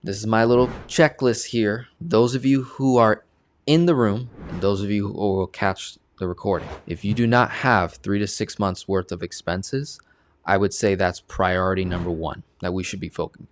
this is my little checklist here. Those of you who are in the room and those of you who will catch the recording, if you do not have 3 to 6 months worth of expenses, I would say that's priority number one that we should be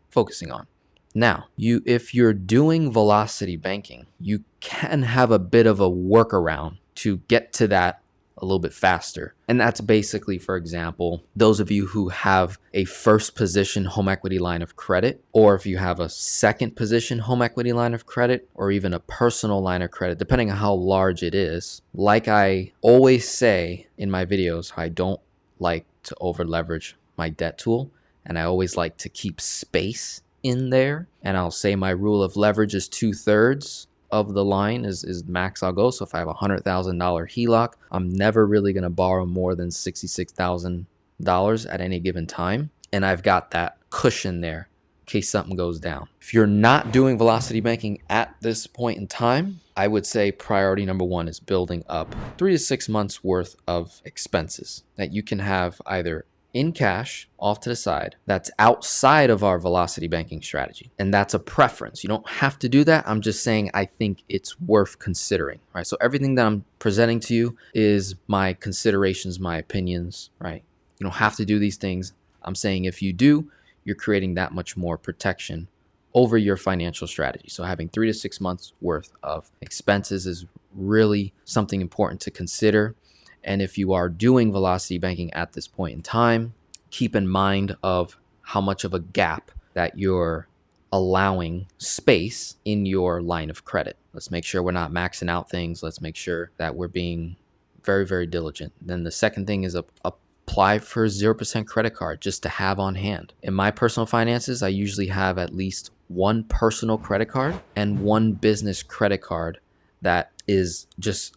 focusing on. Now, if you're doing velocity banking, you can have a bit of a workaround to get to that a little bit faster. And that's basically, for example, those of you who have a first position home equity line of credit, or if you have a second position home equity line of credit, or even a personal line of credit, depending on how large it is. Like I always say in my videos, I don't like to over leverage my debt tool, and I always like to keep space in there. And I'll say my rule of leverage is 2/3 of the line is max I'll go. So if I have a $100,000 HELOC, I'm never really going to borrow more than $66,000 at any given time. And I've got that cushion there in case something goes down. If you're not doing velocity banking at this point in time, I would say priority number one is building up 3 to 6 months worth of expenses that you can have either in cash off to the side that's outside of our velocity banking strategy. And that's a preference. You don't have to do that. I'm just saying I think it's worth considering, right? So everything that I'm presenting to you is my considerations, my opinions, right? You don't have to do these things. I'm saying if you do, you're creating that much more protection over your financial strategy. So having 3 to 6 months worth of expenses is really something important to consider. And if you are doing velocity banking at this point in time, keep in mind of how much of a gap that you're allowing space in your line of credit. Let's make sure we're not maxing out things. Let's make sure that we're being very, very diligent. Then the second thing is apply for a 0% credit card just to have on hand. In my personal finances, I usually have at least one personal credit card and one business credit card that is just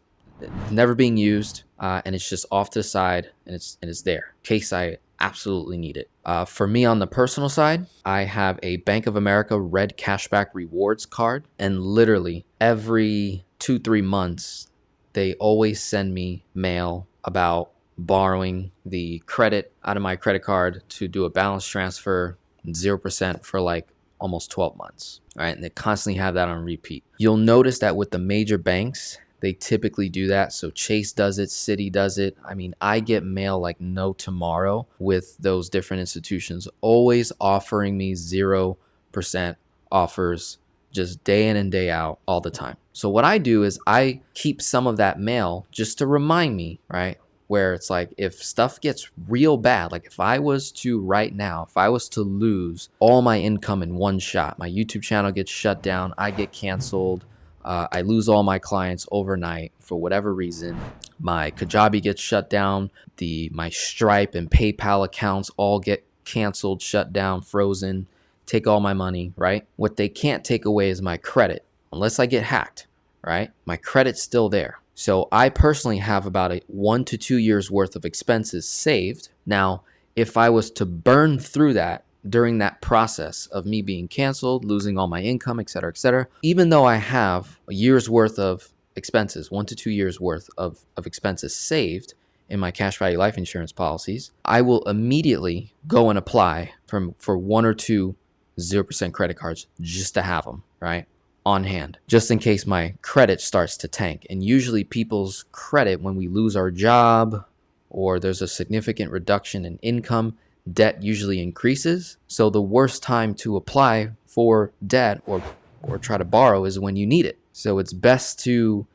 never being used, and it's just off to the side, and it's there in case I absolutely need it. For me on the personal side, I have a Bank of America Red Cashback Rewards card, and literally every 2-3 months, they always send me mail about borrowing the credit out of my credit card to do a balance transfer, 0% for like almost 12 months. All right, and they constantly have that on repeat. You'll notice that with the major banks, they typically do that. So Chase does it, Citi does it. I mean, I get mail like no tomorrow with those different institutions, always offering me 0% offers just day in and day out all the time. So what I do is I keep some of that mail just to remind me, right? Where it's like if stuff gets real bad, like if I was to right now, if I was to lose all my income in one shot, my YouTube channel gets shut down, I get canceled, I lose all my clients overnight for whatever reason, my Kajabi gets shut down, my Stripe and PayPal accounts all get canceled, shut down, frozen, take all my money, right? What they can't take away is my credit, unless I get hacked, right? My credit's still there. So I personally have about 1 to 2 years worth of expenses saved. Now, if I was to burn through that during that process of me being canceled, losing all my income, et cetera, even though I have a year's worth of expenses, 1 to 2 years worth of expenses saved in my cash value life insurance policies, I will immediately go and apply for 1 or 2 0% credit cards just to have them, right? On hand, just in case my credit starts to tank. And usually people's credit, when we lose our job or there's a significant reduction in income, debt usually increases. So the worst time to apply for debt or try to borrow is when you need it. So it's best to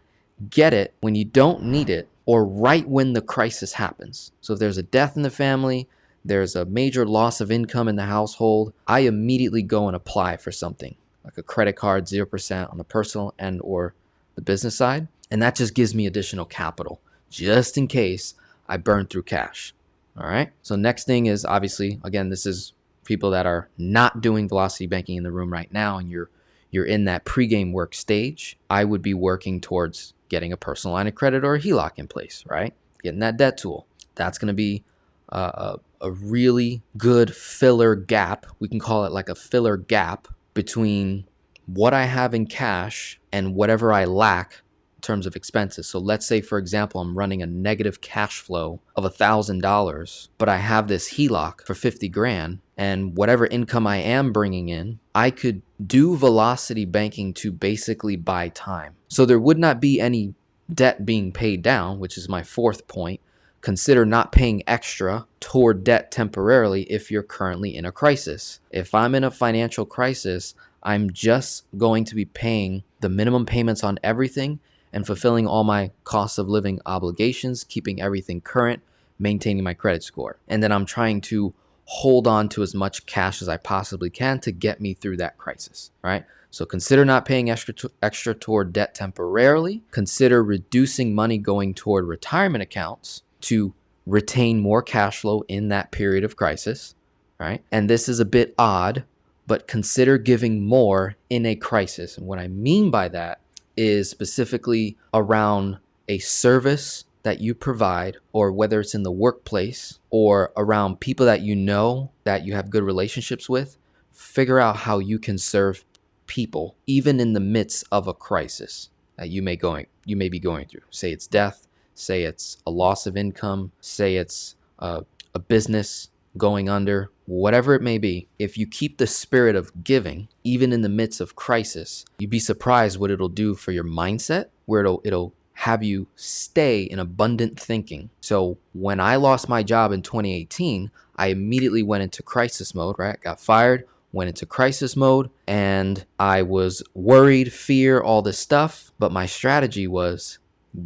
get it when you don't need it or right when the crisis happens. So if there's a death in the family, there's a major loss of income in the household, I immediately go and apply for something like a credit card, 0% on the personal and or the business side. And that just gives me additional capital just in case I burn through cash. All right. So next thing is obviously, again, this is people that are not doing velocity banking in the room right now, and you're in that pregame work stage. I would be working towards getting a personal line of credit or a HELOC in place, right? Getting that debt tool. That's going to be a really good filler gap. We can call it like a filler gap between what I have in cash and whatever I lack terms of expenses. So let's say, for example, I'm running a negative cash flow of $1,000, but I have this HELOC for 50 grand, and whatever income I am bringing in, I could do velocity banking to basically buy time. So there would not be any debt being paid down, which is my fourth point. Consider not paying extra toward debt temporarily if you're currently in a crisis. If I'm in a financial crisis, I'm just going to be paying the minimum payments on everything and fulfilling all my cost of living obligations, keeping everything current, maintaining my credit score. And then I'm trying to hold on to as much cash as I possibly can to get me through that crisis, right? So consider not paying extra toward debt temporarily. Consider reducing money going toward retirement accounts to retain more cash flow in that period of crisis, right? And this is a bit odd, but consider giving more in a crisis. And what I mean by that is specifically around a service that you provide, or whether it's in the workplace or around people that you know that you have good relationships with. Figure out how you can serve people even in the midst of a crisis that you may be going through. Say it's death, say it's a loss of income, say it's a business going under, whatever it may be. If you keep the spirit of giving, even in the midst of crisis, you'd be surprised what it'll do for your mindset, where it'll have you stay in abundant thinking. So when I lost my job in 2018, I immediately went into crisis mode, right? Got fired, went into crisis mode, and I was worried, fear, all this stuff. But my strategy was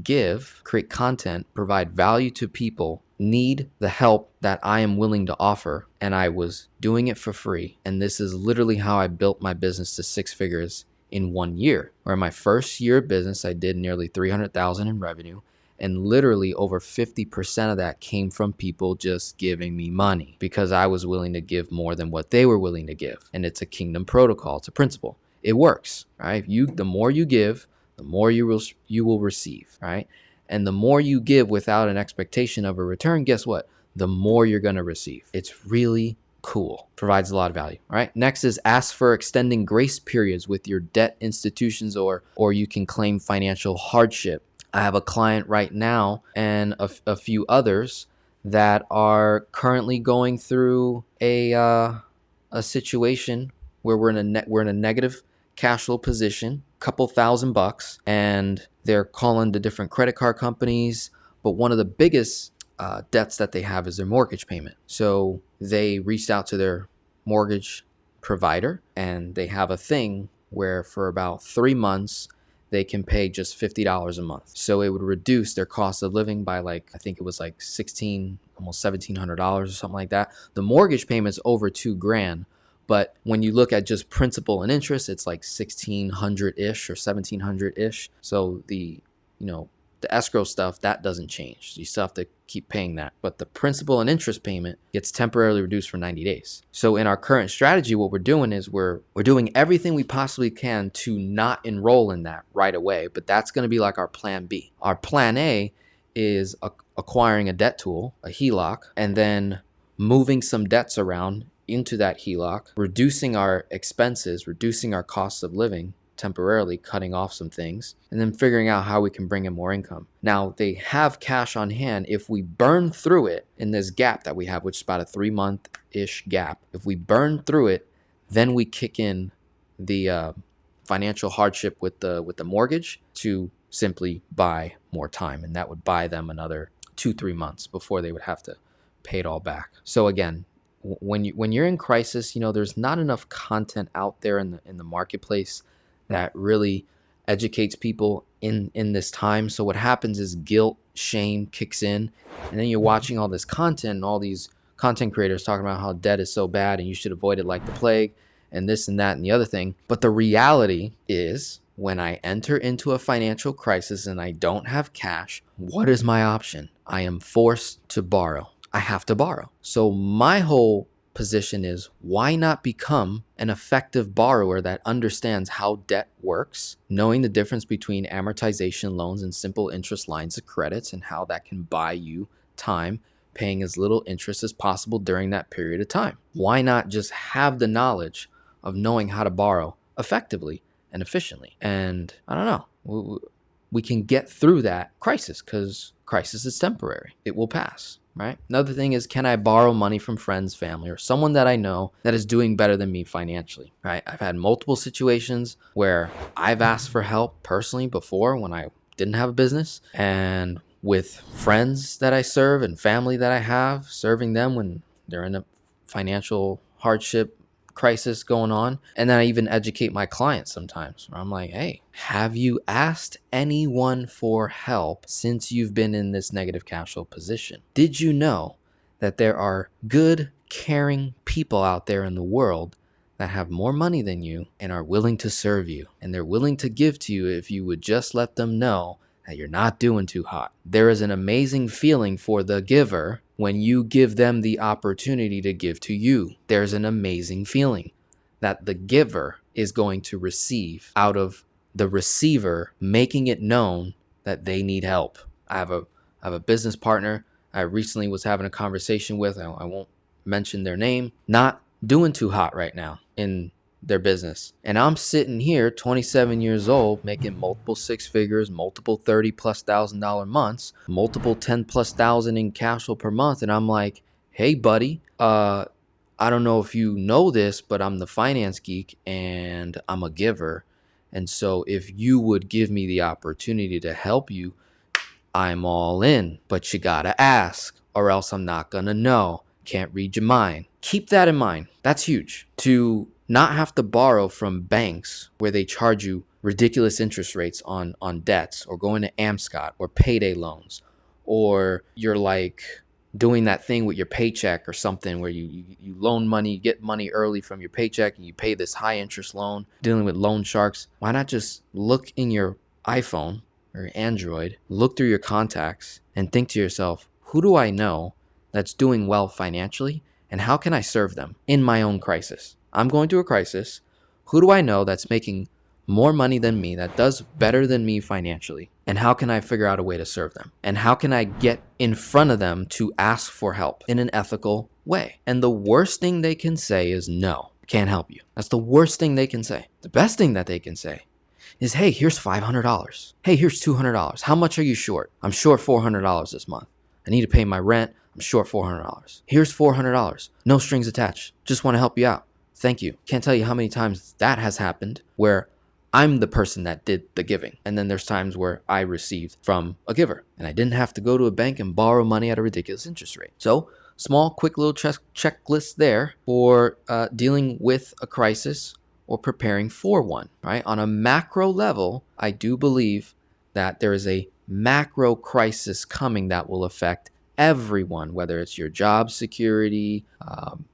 give, create content, provide value to people, need the help that I am willing to offer. And I was doing it for free. And this is literally how I built my business to six figures in 1 year. Where in my first year of business, I did nearly 300,000 in revenue. And literally over 50% of that came from people just giving me money because I was willing to give more than what they were willing to give. And it's a kingdom protocol. It's a principle. It works, right? The more you give, the more you will receive, right? And the more you give without an expectation of a return, guess what? The more you're going to receive. It's really cool. Provides a lot of value, right? Next is ask for extending grace periods with your debt institutions, or you can claim financial hardship. I have a client right now and a few others that are currently going through a situation where we're in a negative cash flow position, couple $1,000, and they're calling the different credit card companies. But one of the biggest debts that they have is their mortgage payment. So they reached out to their mortgage provider, and they have a thing where for about 3 months, they can pay just $50 a month. So it would reduce their cost of living by I think it was almost $1,700 or something like that. The mortgage payment's over $2,000. But when you look at just principal and interest, it's like 1,600-ish or 1,700-ish. So the escrow stuff, that doesn't change. You still have to keep paying that. But the principal and interest payment gets temporarily reduced for 90 days. So in our current strategy, what we're doing is we're doing everything we possibly can to not enroll in that right away. But that's going to be like our plan B. Our plan A is acquiring a debt tool, a HELOC, and then moving some debts around into that HELOC, reducing our expenses, reducing our costs of living, temporarily cutting off some things, and then figuring out how we can bring in more income. Now, they have cash on hand. If we burn through it in this gap that we have, which is about a 3-month-ish gap, if we burn through it, then we kick in the financial hardship with the mortgage to simply buy more time. And that would buy them another 2-3 months before they would have to pay it all back. So again, when you're in crisis, there's not enough content out there in the marketplace that really educates people in this time. So what happens is guilt, shame kicks in, and then you're watching all this content and all these content creators talking about how debt is so bad and you should avoid it like the plague and this and that and the other thing. But the reality is, when I enter into a financial crisis and I don't have cash, what is my option? I am forced to borrow. I have to borrow. So my whole position is, why not become an effective borrower that understands how debt works, knowing the difference between amortization loans and simple interest lines of credits and how that can buy you time, paying as little interest as possible during that period of time. Why not just have the knowledge of knowing how to borrow effectively and efficiently? And I don't know. we can get through that crisis, because crisis is temporary. It will pass, right? Another thing is, can I borrow money from friends, family, or someone that I know that is doing better than me financially, right? I've had multiple situations where I've asked for help personally before when I didn't have a business, and with friends that I serve and family that I have, serving them when they're in a financial hardship crisis going on. And then I even educate my clients sometimes where I'm like, hey, have you asked anyone for help since you've been in this negative cash flow position? Did you know that there are good, caring people out there in the world that have more money than you and are willing to serve you, and they're willing to give to you if you would just let them know that you're not doing too hot? There is an amazing feeling for the giver when you give them the opportunity to give to you. There's an amazing feeling that the giver is going to receive out of the receiver making it known that they need help. I have a business partner I recently was having a conversation with. I won't mention their name. Not doing too hot right now in their business. And I'm sitting here, 27 years old, making multiple six figures, multiple $30,000+ months, multiple 10,000+ in cash flow per month. And I'm like, hey, buddy, I don't know if you know this, but I'm the finance geek and I'm a giver. And so if you would give me the opportunity to help you, I'm all in. But you gotta ask, or else I'm not gonna know. Can't read your mind. Keep that in mind. That's huge. To not have to borrow from banks where they charge you ridiculous interest rates on debts, or going to Amscot or payday loans, or you're like doing that thing with your paycheck or something where you loan money, you get money early from your paycheck and you pay this high interest loan, dealing with loan sharks. Why not just look in your iPhone or Android, look through your contacts and think to yourself, who do I know that's doing well financially, and how can I serve them in my own crisis? I'm going through a crisis. Who do I know that's making more money than me, that does better than me financially? And how can I figure out a way to serve them? And how can I get in front of them to ask for help in an ethical way? And the worst thing they can say is no, can't help you. That's the worst thing they can say. The best thing that they can say is, hey, here's $500. Hey, here's $200. How much are you short? I'm short $400 this month. I need to pay my rent. I'm short $400. Here's $400. No strings attached. Just want to help you out. Thank you. Can't tell you how many times that has happened where I'm the person that did the giving. And then there's times where I received from a giver and I didn't have to go to a bank and borrow money at a ridiculous interest rate. So small, quick little checklist there for dealing with a crisis or preparing for one, right? On a macro level, I do believe that there is a macro crisis coming that will affect everyone, whether it's your job security,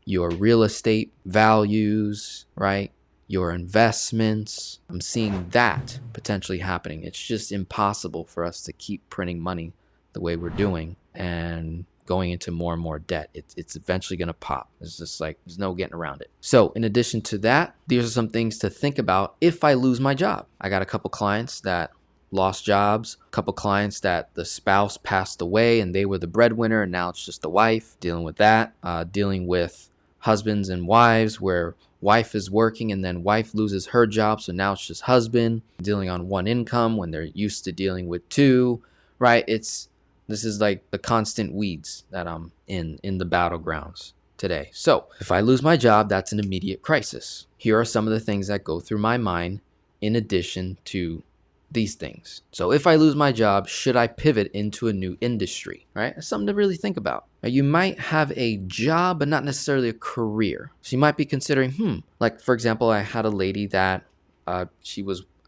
your real estate values, right? Your investments. I'm seeing that potentially happening. It's just impossible for us to keep printing money the way we're doing and going into more and more debt. It's eventually going to pop. It's just like, there's no getting around it. So in addition to that, these are some things to think about if I lose my job. I got a couple clients that lost jobs, a couple clients that the spouse passed away and they were the breadwinner and now it's just the wife, dealing with that, dealing with husbands and wives where wife is working and then wife loses her job, so now it's just husband dealing on one income when they're used to dealing with two, right? This is like the constant weeds that I'm in the battlegrounds today. So if I lose my job, that's an immediate crisis. Here are some of the things that go through my mind in addition to these things. So if I lose my job, should I pivot into a new industry, right? That's something to really think about. You might have a job, but not necessarily a career. So you might be considering, like for example, I had a lady that I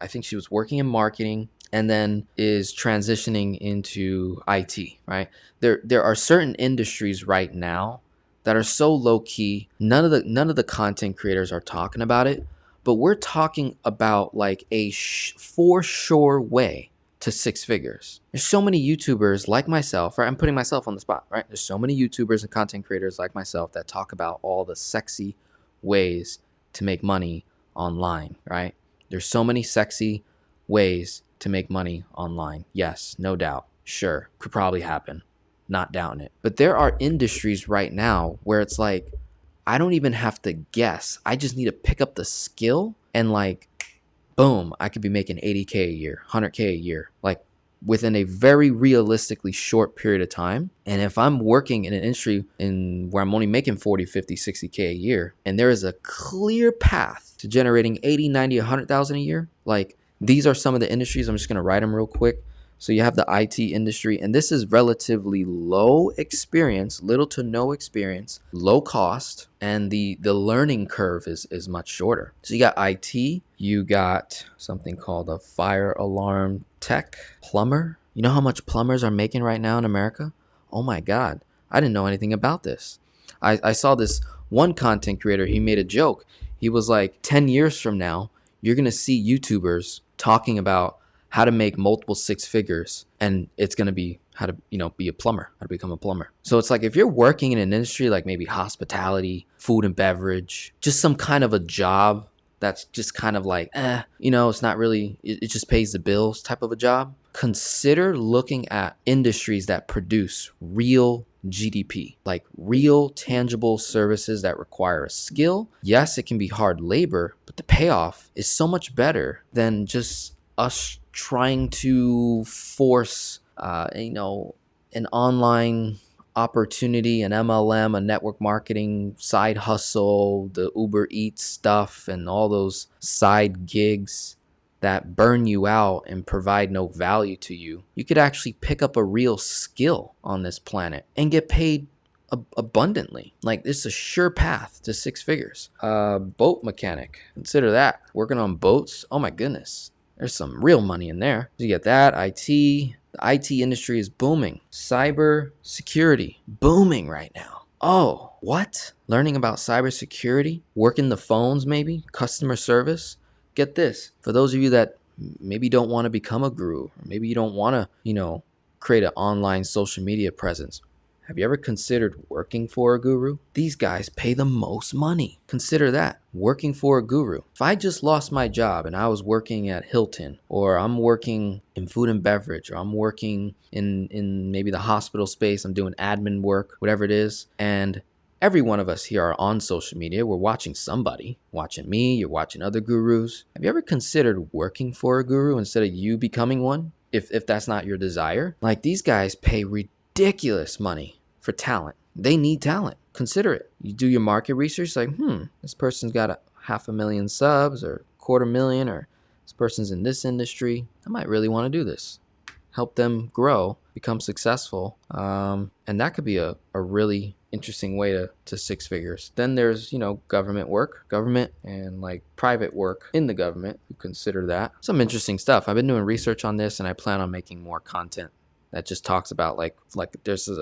think she was working in marketing and then is transitioning into IT, right? There are certain industries right now that are so low key. None of the content creators are talking about it. But we're talking about like a for sure way to six figures. There's so many YouTubers like myself, right? I'm putting myself on the spot, right? There's so many YouTubers and content creators like myself that talk about all the sexy ways to make money online, right? There's so many sexy ways to make money online. Yes, no doubt. Sure, could probably happen. Not doubting it. But there are industries right now where it's like, I don't even have to guess. I just need to pick up the skill and like boom, I could be making 80K a year, 100K a year, like within a very realistically short period of time. And if I'm working in an industry where I'm only making 40, 50, 60K a year, and there is a clear path to generating 80, 90, 100,000 a year, like these are some of the industries. I'm just going to write them real quick. So you have the IT industry, and this is relatively low experience, little to no experience, low cost, and the learning curve is much shorter. So you got IT, you got something called a fire alarm tech, plumber. You know how much plumbers are making right now in America? Oh my God, I didn't know anything about this. I saw this one content creator, he made a joke. He was like, 10 years from now, you're going to see YouTubers talking about how to make multiple six figures, and it's going to be how to, be a plumber, how to become a plumber. So it's like, if you're working in an industry like maybe hospitality, food and beverage, just some kind of a job that's just kind of like, it's not really, it just pays the bills type of a job, consider looking at industries that produce real GDP, like real tangible services that require a skill. Yes, it can be hard labor, but the payoff is so much better than just us trying to force, an online opportunity, an MLM, a network marketing side hustle, the Uber Eats stuff, and all those side gigs that burn you out and provide no value to you. You could actually pick up a real skill on this planet and get paid abundantly. Like, it's a sure path to six figures. Boat mechanic, consider that. Working on boats, oh my goodness. There's some real money in there. You get that, IT. The IT industry is booming. Cyber security, booming right now. Oh, what? Learning about cybersecurity, working the phones maybe, customer service. Get this, for those of you that maybe don't want to become a guru, or maybe you don't want to, create an online social media presence. Have you ever considered working for a guru? These guys pay the most money. Consider that, working for a guru. If I just lost my job and I was working at Hilton, or I'm working in food and beverage, or I'm working in maybe the hospital space, I'm doing admin work, whatever it is, and every one of us here are on social media. We're watching somebody, watching me, you're watching other gurus. Have you ever considered working for a guru instead of you becoming one? If that's not your desire? Like, these guys pay ridiculous money for talent. They need talent. Consider it. You do your market research, like, this person's got 500,000 subs or 250,000, or this person's in this industry. I might really want to do this. Help them grow, become successful. And that could be a really interesting way to six figures. Then there's, government and like private work in the government. You consider that. Some interesting stuff. I've been doing research on this, and I plan on making more content that just talks about like this is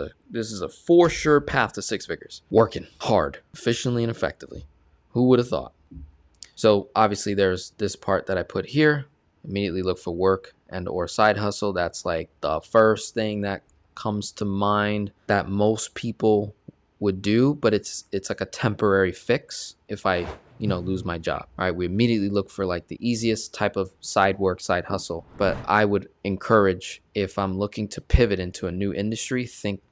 a for sure path to six figures. Working hard, efficiently and effectively. Who would have thought? So obviously there's this part that I put here. Immediately look for work and or side hustle. That's like the first thing that comes to mind that most people would do, but it's like a temporary fix if I lose my job. All right, we immediately look for like the easiest type of side work, side hustle. But I would encourage, if I'm looking to pivot into a new industry, think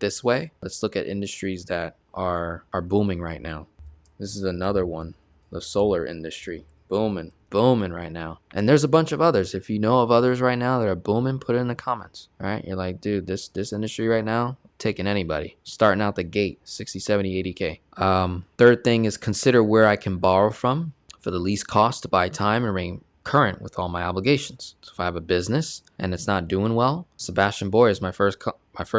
this way. Let's look at industries that are booming right now. This is another one, the solar industry, booming right now. And there's a bunch of others. If you know of others right now that are booming, put it in the comments. All right, you're like, dude, this industry right now, taking anybody starting out the gate, 60, 70, 80K. Third thing is consider where I can borrow from for the least cost to buy time and remain current with all my obligations. So if I have a business and it's not doing well, Sebastian Boy is my first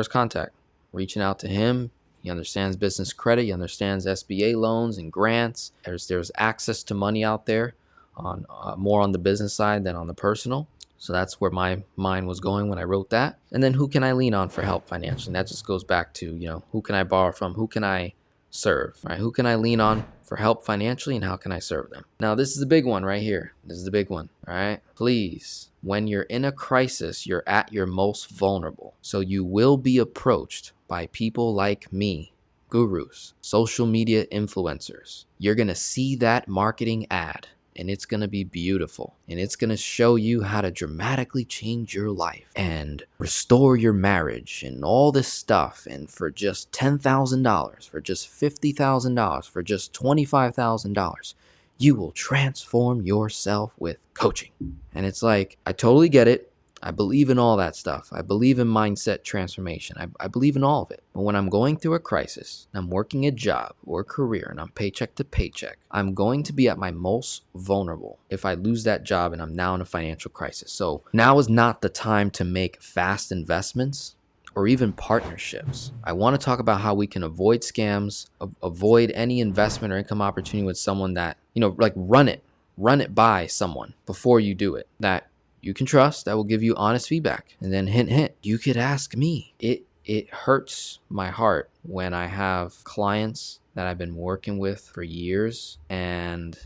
contact. Reaching out to him. He understands business credit. He understands SBA loans and grants. There's access to money out there on more on the business side than on the personal. So that's where my mind was going when I wrote that. And then who can I lean on for help financially? And that just goes back to, who can I borrow from? Who can I serve? Right? Who can I lean on for help financially, and how can I serve them? Now, this is the big one right here. This is the big one. All right. Please, when you're in a crisis, you're at your most vulnerable. So you will be approached by people like me, gurus, social media influencers. You're going to see that marketing ad, and it's going to be beautiful, and it's going to show you how to dramatically change your life and restore your marriage and all this stuff. And for just $10,000, for just $50,000, for just $25,000, you will transform yourself with coaching. And it's like, I totally get it. I believe in all that stuff. I believe in mindset transformation. I believe in all of it. But when I'm going through a crisis, I'm working a job or a career and I'm paycheck to paycheck, I'm going to be at my most vulnerable if I lose that job and I'm now in a financial crisis. So now is not the time to make fast investments or even partnerships. I want to talk about how we can avoid scams, avoid any investment or income opportunity with someone that, like run it by someone before you do it, that you can trust, that will give you honest feedback. And then hint, you could ask me. It hurts my heart when I have clients that I've been working with for years and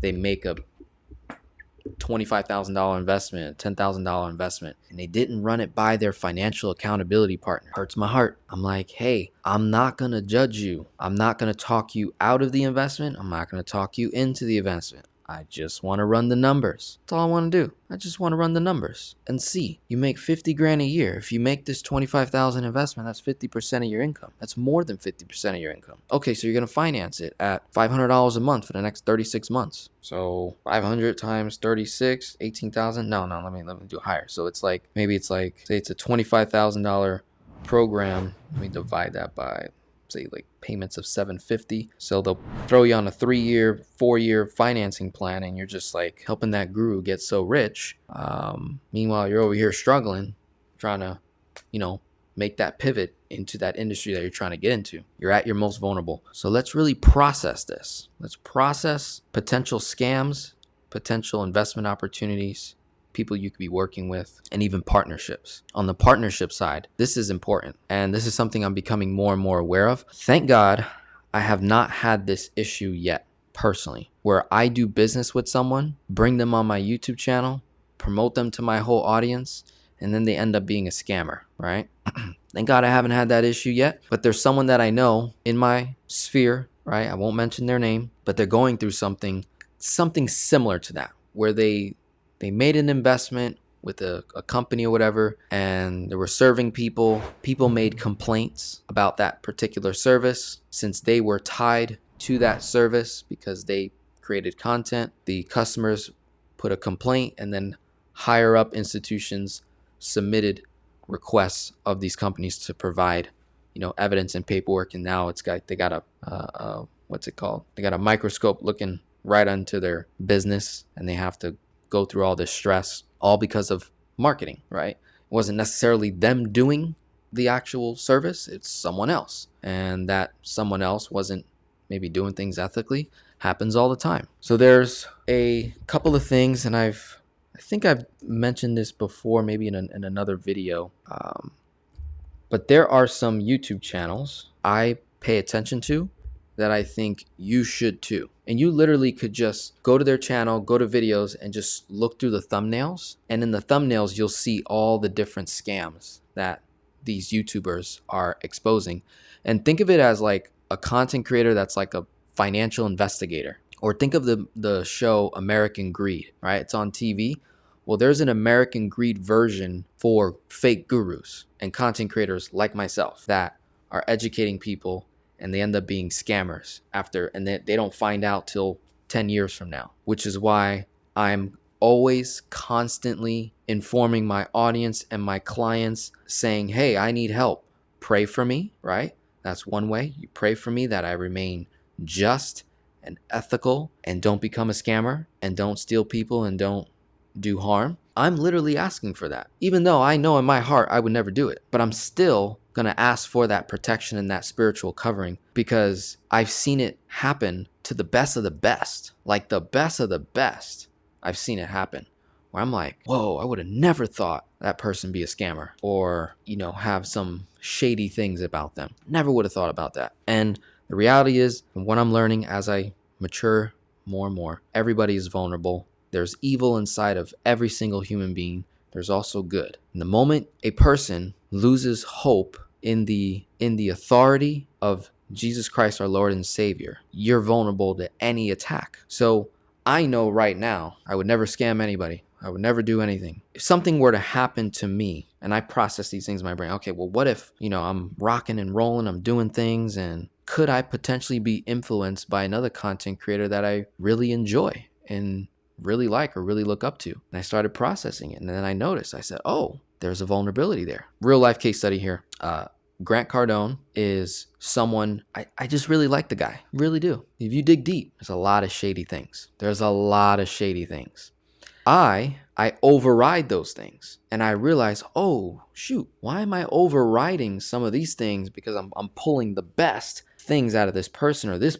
they make a $25,000 investment, $10,000 investment, and they didn't run it by their financial accountability partner. Hurts my heart. I'm like, hey, I'm not going to judge you. I'm not going to talk you out of the investment. I'm not going to talk you into the investment. I just want to run the numbers. That's all I want to do. I just want to run the numbers and see. You make 50 grand a year. If you make this 25,000 investment, that's 50% of your income. That's more than 50% of your income. Okay, so you're going to finance it at $500 a month for the next 36 months. So 500 times 36, 18,000. No, let me do higher. So say it's a $25,000 program. Let me divide that by, say, like payments of $750. So they'll throw you on a 3-year, 4-year financing plan, and you're just like helping that guru get so rich. Meanwhile, you're over here struggling, trying to, make that pivot into that industry that you're trying to get into. You're at your most vulnerable. So let's really process this. Let's process potential scams, potential investment opportunities, people you could be working with, and even partnerships. On the partnership side, this is important. And this is something I'm becoming more and more aware of. Thank God I have not had this issue yet personally, where I do business with someone, bring them on my YouTube channel, promote them to my whole audience, and then they end up being a scammer, right? Thank God I haven't had that issue yet, but there's someone that I know in my sphere, right? I won't mention their name, but they're going through something similar to that, where they made an investment with a company or whatever, and they were serving people. People made complaints about that particular service since they were tied to that service because they created content. The customers put a complaint, and then higher up institutions submitted requests of these companies to provide, evidence and paperwork. And now they got a what's it called? They got a microscope looking right onto their business, and they have to go through all this stress, all because of marketing, right? It wasn't necessarily them doing the actual service, it's someone else. And that someone else wasn't maybe doing things ethically. Happens all the time. So there's a couple of things, and I think I've mentioned this before, maybe in another video, but there are some YouTube channels I pay attention to that I think you should too. And you literally could just go to their channel, go to videos, and just look through the thumbnails. And in the thumbnails, you'll see all the different scams that these YouTubers are exposing. And think of it as like a content creator that's like a financial investigator. Or think of the show American Greed, right? It's on TV. Well, there's an American Greed version for fake gurus and content creators like myself that are educating people, and they end up being scammers and they don't find out till 10 years from now, which is why I'm always constantly informing my audience and my clients saying, hey, I need help. Pray for me, right? That's one way. You pray for me that I remain just and ethical and don't become a scammer and don't steal people and don't do harm. I'm literally asking for that, even though I know in my heart I would never do it, but I'm still going to ask for that protection and that spiritual covering, because I've seen it happen to the best of the best, like the best of the best. I've seen it happen where I'm like, whoa, I would have never thought that person be a scammer or, have some shady things about them. Never would have thought about that. And the reality is, what I'm learning as I mature more and more, everybody is vulnerable. There's evil inside of every single human being. There's also good. And the moment a person loses hope in the authority of Jesus Christ, our Lord and Savior, you're vulnerable to any attack. So I know right now I would never scam anybody. I would never do anything. If something were to happen to me, and I process these things in my brain, okay, well, what if, I'm rocking and rolling, I'm doing things, and could I potentially be influenced by another content creator that I really enjoy and really like or really look up to? And I started processing it. And then I noticed, I said, oh, there's a vulnerability there. Real life case study here. Grant Cardone is someone, I just really like the guy. Really do. If you dig deep, there's a lot of shady things. I override those things, and I realize, oh shoot, why am I overriding some of these things? Because I'm pulling the best things out of this person, or this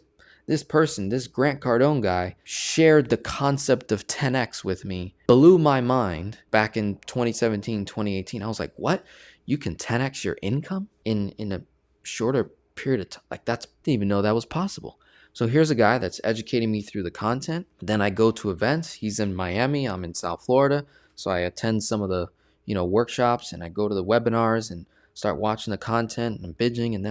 person, this Grant Cardone guy shared the concept of 10x with me, blew my mind back in 2017, 2018. I was like, what? You can 10x your income in a shorter period of time? Like, didn't even know that was possible. So here's a guy that's educating me through the content. Then I go to events. He's in Miami. I'm in South Florida. So I attend some of the, workshops, and I go to the webinars and start watching the content and binging. And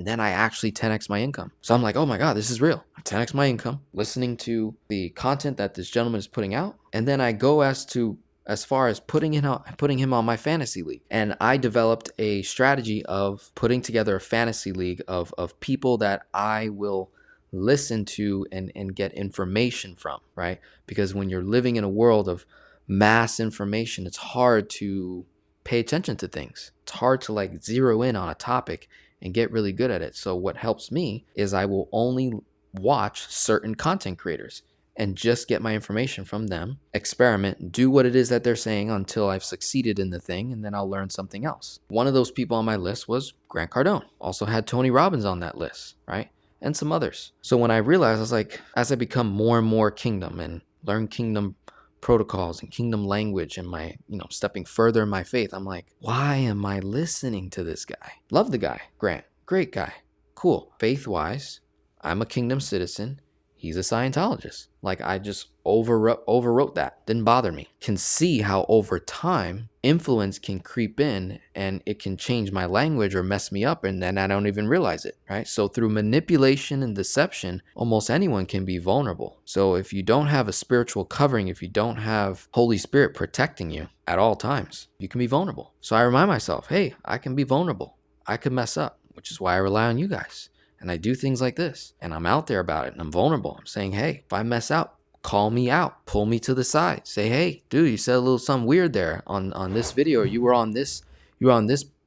then I actually 10x my income. So I'm like, oh my God, this is real. I 10x my income listening to the content that this gentleman is putting out. And then I go as far as putting him on my fantasy league. And I developed a strategy of putting together a fantasy league of people that I will listen to and get information from, right? Because when you're living in a world of mass information, it's hard to pay attention to things. It's hard to like zero in on a topic and get really good at it. So what helps me is I will only watch certain content creators and just get my information from them, experiment, do what it is that they're saying until I've succeeded in the thing, and then I'll learn something else. One of those people on my list was Grant Cardone. Also had Tony Robbins on that list, right? And some others. So when I realized, I was like, as I become more and more kingdom and learn kingdom protocols and kingdom language and my, stepping further in my faith, I'm like, why am I listening to this guy? Love the guy, Grant, great guy, cool. Faith-wise, I'm a kingdom citizen. He's a Scientologist. Like, I just overwrote that. Didn't bother me. Can see how over time influence can creep in and it can change my language or mess me up, and then I don't even realize it, right? So through manipulation and deception, almost anyone can be vulnerable. So if you don't have a spiritual covering, if you don't have Holy Spirit protecting you at all times, you can be vulnerable. So I remind myself, hey, I can be vulnerable. I could mess up, which is why I rely on you guys. And I do things like this, and I'm out there about it, and I'm vulnerable. I'm saying, hey, if I mess out, call me out, pull me to the side, say, hey, dude, you said a little something weird there on this video, or you were on this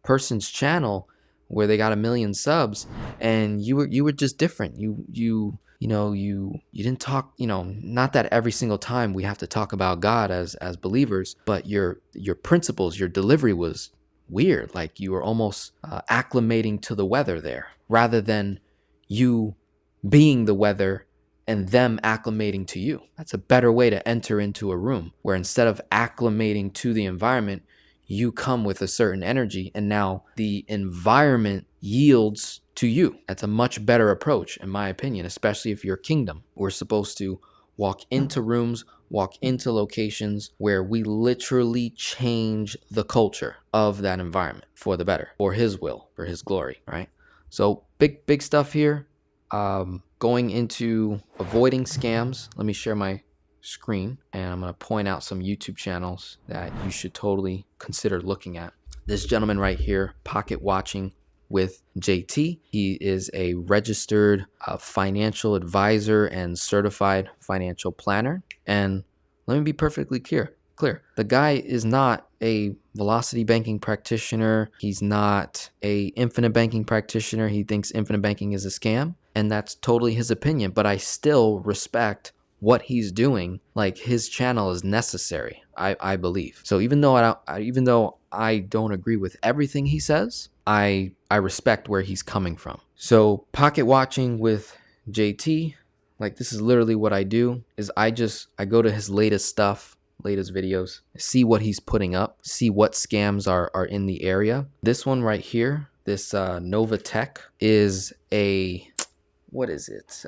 person's channel where they got 1 million subs, and you were just different. You didn't talk, not that every single time we have to talk about God as believers, but your principles, your delivery was weird. Like you were almost acclimating to the weather there, rather than you being the weather and them acclimating to you. That's a better way to enter into a room, where instead of acclimating to the environment, you come with a certain energy, and now the environment yields to you. That's a much better approach, in my opinion, especially if you're kingdom. We're supposed to walk into rooms, walk into locations where we literally change the culture of that environment for the better, for his will, for his glory, right? So big stuff here. Going into avoiding scams. Let me share my screen, and I'm going to point out some YouTube channels that you should totally consider looking at. This gentleman right here, Pocket Watching with JT. He is a registered financial advisor and certified financial planner. And let me be perfectly clear. The guy is not a velocity banking practitioner. He's not a infinite banking practitioner. He thinks infinite banking is a scam, and that's totally his opinion. But I still respect what he's doing. Like, his channel is necessary, I believe. So even though I don't agree with everything he says, I respect where he's coming from. So Pocket Watching with JT, like, this is literally what I do. Is I go to his latest videos, see what he's putting up, see what scams are in the area. This one right here, this Nova Tech, is what is it?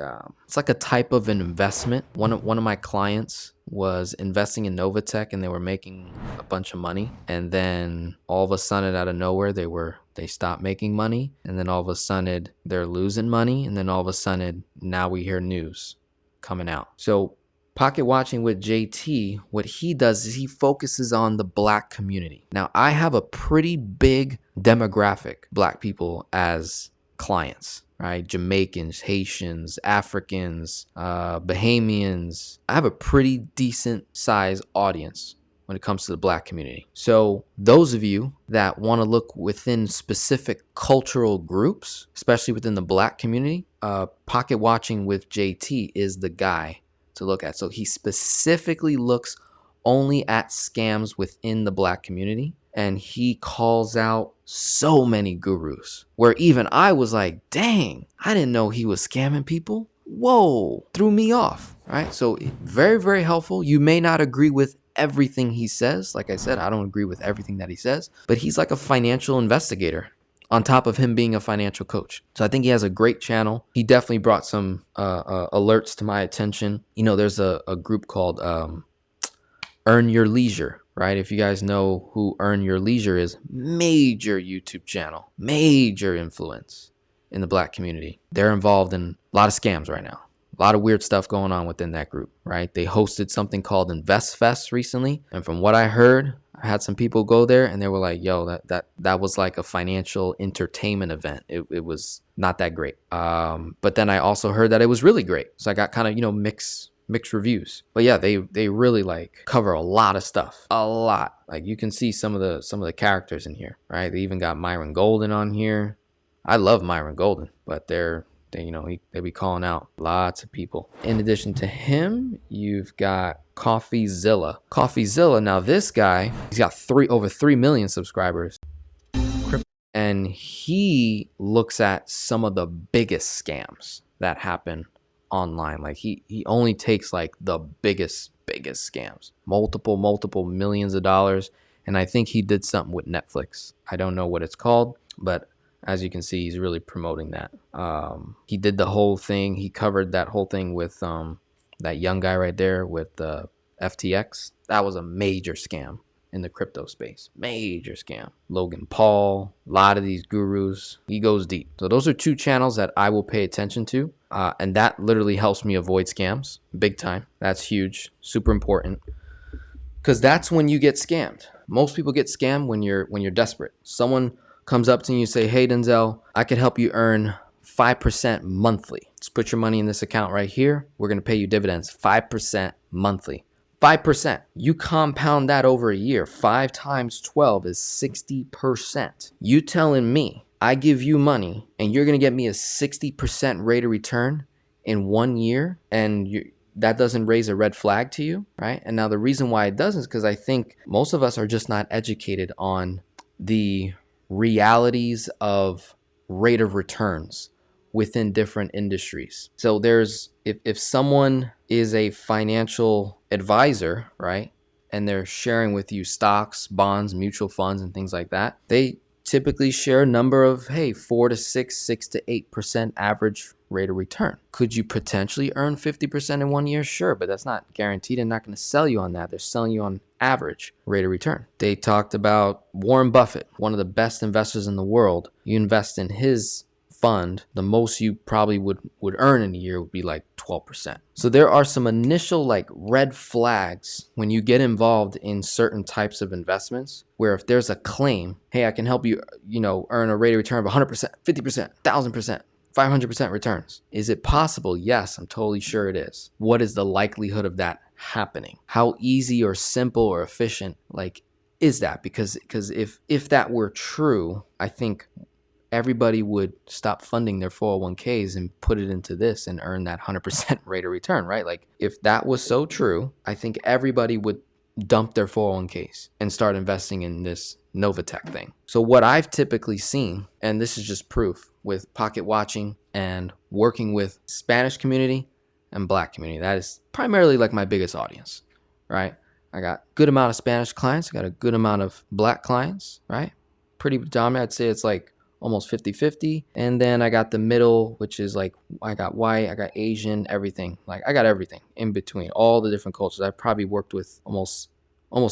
It's like a type of an investment. One of my clients was investing in Novatech, and they were making a bunch of money, and then all of a sudden, out of nowhere, they stopped making money, and then all of a sudden they're losing money, and then all of a sudden now we hear news coming out. So Pocket Watching with JT, what he does is he focuses on the Black community. Now, I have a pretty big demographic, Black people as clients, right? Jamaicans, Haitians, Africans, Bahamians. I have a pretty decent size audience when it comes to the Black community. So those of you that want to look within specific cultural groups, especially within the Black community, Pocket Watching with JT is the guy to look at. So he specifically looks only at scams within the Black community, and he calls out so many gurus where even I was like, dang, I didn't know he was scamming people. Whoa, threw me off, right? So very, very helpful. You may not agree with everything he says. Like I said, I don't agree with everything that he says, but he's like a financial investigator on top of him being a financial coach. So I think he has a great channel. He definitely brought some alerts to my attention. You know, there's a group called Earn Your Leisure, right? If you guys know who Earn Your Leisure is, major YouTube channel, major influence in the Black community. They're involved in a lot of scams right now. A lot of weird stuff going on within that group, right? They hosted something called Invest Fest recently. And from what I heard, I had some people go there and they were like, yo, that was like a financial entertainment event. It was not that great. But then I also heard that it was really great. So I got kind of, mixed reviews. But yeah, they really like cover a lot of stuff. A lot. Like you can see some of the characters in here, right? They even got Myron Golden on here. I love Myron Golden, but they be calling out lots of people. In addition to him, you've got CoffeeZilla. CoffeeZilla, now this guy, he's got over 3 million subscribers. And he looks at some of the biggest scams that happen online. Like he only takes like the biggest scams, multiple millions of dollars. And I think he did something with Netflix. I don't know what it's called, but as you can see, he's really promoting that. He did the whole thing. He covered that whole thing with that young guy right there with FTX. That was a major scam in the crypto space. Major scam. Logan Paul, a lot of these gurus. He goes deep. So those are two channels that I will pay attention to. And that literally helps me avoid scams big time. That's huge. Super important. Because that's when you get scammed. Most people get scammed when you're desperate. Someone comes up to you and say, hey, Denzel, I could help you earn 5% monthly. Just put your money in this account right here. We're going to pay you dividends 5% monthly. 5%. You compound that over a year. 5 times 12 is 60%. You telling me I give you money and you're going to get me a 60% rate of return in 1 year, and that doesn't raise a red flag to you, right? And now the reason why it doesn't is because I think most of us are just not educated on the realities of rate of returns within different industries. So if someone is a financial advisor, right, and they're sharing with you stocks, bonds, mutual funds, and things like that, they typically share a number of 4 to 6 to 8% average rate of return. Could you potentially earn 50% in 1 year? Sure, but that's not guaranteed and not going to sell you on that. They're selling you on average rate of return. They talked about Warren Buffett, one of the best investors in the world. You invest in his fund, the most you probably would earn in a year would be like 12%. So there are some initial like red flags when you get involved in certain types of investments, where if there's a claim, hey, I can help you, earn a rate of return of 100%, 50%, 1000%. 500% returns. Is it possible? Yes, I'm totally sure it is. What is the likelihood of that happening? How easy or simple or efficient is that? Because if that were true, I think everybody would stop funding their 401ks and put it into this and earn that 100% rate of return, right? Like if that was so true, I think everybody would dump their 401ks and start investing in this Novatech thing. So what I've typically seen, and this is just proof with Pocket Watching and working with Spanish community and Black community, that is primarily like my biggest audience, right? I got a good amount of Spanish clients. I got a good amount of Black clients, right? Pretty dominant. I'd say it's like almost 50-50. And then I got the middle, which is like, I got white, I got Asian, everything. Like I got everything in between, all the different cultures. I've probably worked with almost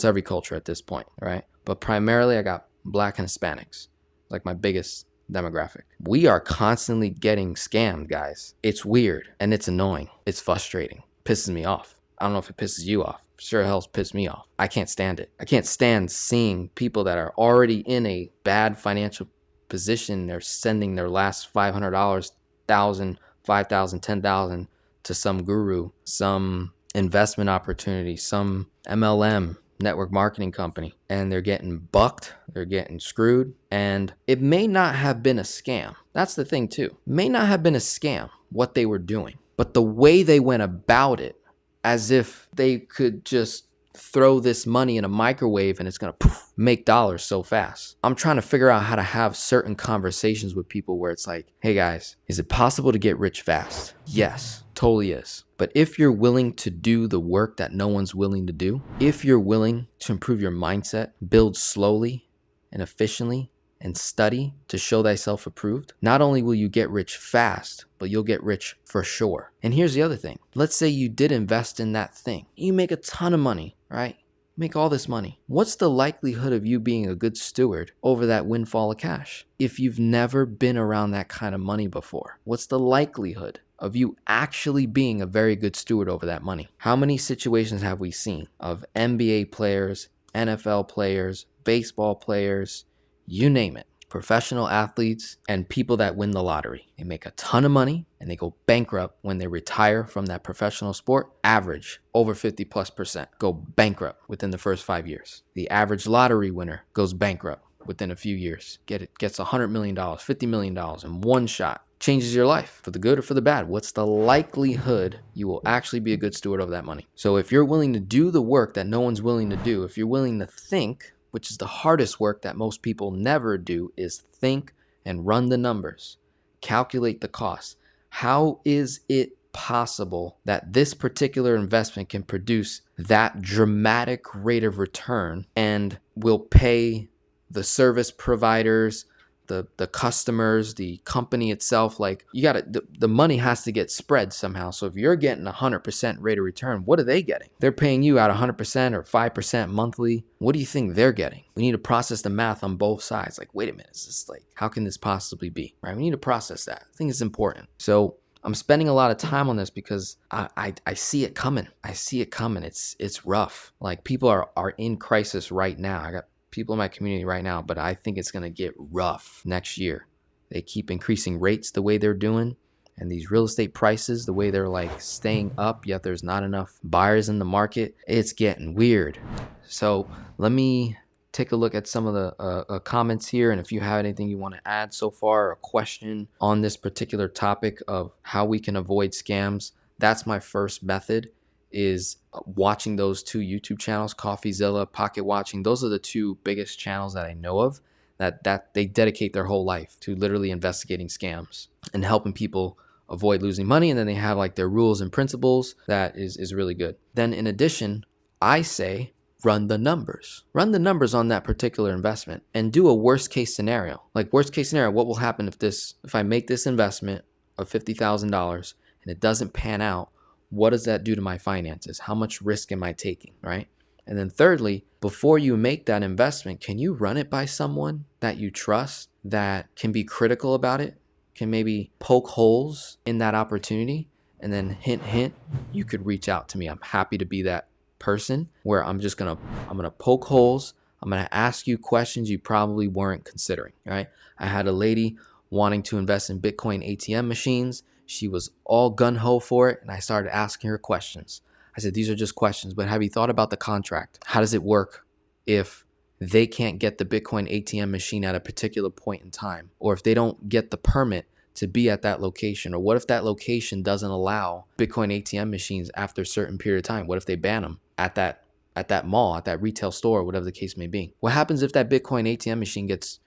every culture at this point, right? But primarily I got Black and Hispanics, like my biggest demographic. We are constantly getting scammed, guys. It's weird and it's annoying. It's frustrating. Pisses me off. I don't know if it pisses you off. Sure hell's pissed me off. I can't stand it. I can't stand seeing people that are already in a bad financial position. They're sending their last $500, 1,000, 5,000, 10,000 to some guru, some investment opportunity, some MLM, network marketing company, and they're getting bucked, they're getting screwed, and it may not have been a scam. That's the thing too. It may not have been a scam what they were doing, but the way they went about it, as if they could just throw this money in a microwave and it's gonna make dollars so fast. I'm trying to figure out how to have certain conversations with people where it's like, hey guys, is it possible to get rich fast? Yes, totally is. But if you're willing to do the work that no one's willing to do, if you're willing to improve your mindset, build slowly and efficiently, and study to show thyself approved, not only will you get rich fast, but you'll get rich for sure. And here's the other thing. Let's say you did invest in that thing. You make a ton of money, right? Make all this money. What's the likelihood of you being a good steward over that windfall of cash? If you've never been around that kind of money before, what's the likelihood of you actually being a very good steward over that money? How many situations have we seen of NBA players, NFL players, baseball players, you name it, professional athletes and people that win the lottery? They make a ton of money and they go bankrupt when they retire from that professional sport. Average over 50+% go bankrupt within the first 5 years. The average lottery winner goes bankrupt within a few years. Gets $100 million, $50 million in one shot. Changes your life for the good or for the bad. What's the likelihood you will actually be a good steward of that money? So if you're willing to do the work that no one's willing to do, if you're willing to think, which is the hardest work that most people never do, is think and run the numbers, calculate the costs. How is it possible that this particular investment can produce that dramatic rate of return and will pay the service providers, the customers, the company itself? Like, you got to, the money has to get spread somehow. So if you're getting 100% rate of return, what are they getting? They're paying you out 100% or 5% monthly. What do you think they're getting? We need to process the math on both sides. Like, wait a minute, is this like, how can this possibly be, right? We need to process that. I think it's important. So I'm spending a lot of time on this because I see it coming. I see it coming. It's rough. Like, people are in crisis right now. I got people in my community right now, but I think it's going to get rough next year. They keep increasing rates the way they're doing, and these real estate prices, the way they're like staying up, yet there's not enough buyers in the market. It's getting weird. So let me take a look at some of the comments here. And if you have anything you want to add so far, or a question on this particular topic of how we can avoid scams, that's my first method, is watching those two YouTube channels, CoffeeZilla, Pocket Watching. Those are the two biggest channels that I know of that they dedicate their whole life to literally investigating scams and helping people avoid losing money. And then they have like their rules and principles that is really good. Then in addition, I say run the numbers. Run the numbers on that particular investment and do a worst case scenario. Like, worst case scenario, what will happen if I make this investment of $50,000 and it doesn't pan out? What does that do to my finances? How much risk am I taking, right? And then thirdly, before you make that investment, can you run it by someone that you trust, that can be critical about it, can maybe poke holes in that opportunity? And then hint, hint, you could reach out to me. I'm happy to be that person where I'm gonna poke holes. I'm gonna ask you questions you probably weren't considering, right? I had a lady wanting to invest in Bitcoin ATM machines. She was all gung-ho for it, and I started asking her questions. I said, these are just questions, but have you thought about the contract? How does it work if they can't get the Bitcoin ATM machine at a particular point in time? Or if they don't get the permit to be at that location? Or what if that location doesn't allow Bitcoin ATM machines after a certain period of time? What if they ban them at that mall, at that retail store, whatever the case may be? What happens if that Bitcoin ATM machine gets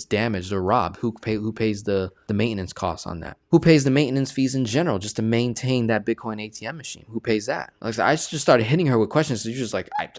damaged or robbed? Who pays the maintenance costs on that? Who pays the maintenance fees in general just to maintain that Bitcoin ATM machine? Who pays that? Like, I just started hitting her with questions. So you're just like, I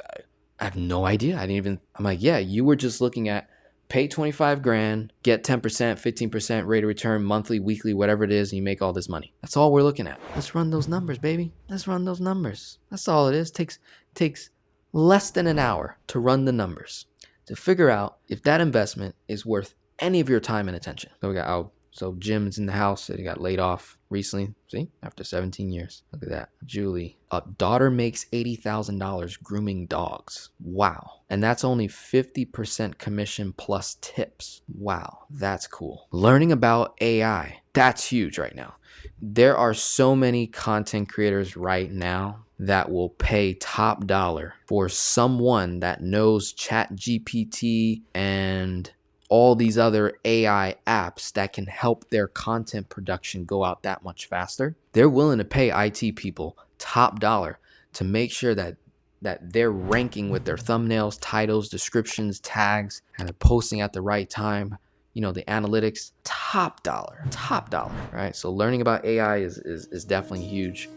have no idea. I'm like, yeah, you were just looking at pay 25 grand, get 10%, 15% rate of return, monthly, weekly, whatever it is, and you make all this money. That's all we're looking at. Let's run those numbers, baby. Let's run those numbers. That's all it is. Takes less than an hour to run the numbers, to figure out if that investment is worth any of your time and attention. So we got, So Jim's in the house. He got laid off recently. See, after 17 years. Look at that. Julie. Daughter makes $80,000 grooming dogs. Wow. And that's only 50% commission plus tips. Wow. That's cool. Learning about AI. That's huge right now. There are so many content creators right now that will pay top dollar for someone that knows ChatGPT and all these other AI apps that can help their content production go out that much faster. They're willing to pay IT people top dollar to make sure that they're ranking with their thumbnails, titles, descriptions, tags, and they're posting at the right time. You know, the analytics, top dollar, right? So learning about AI is definitely huge.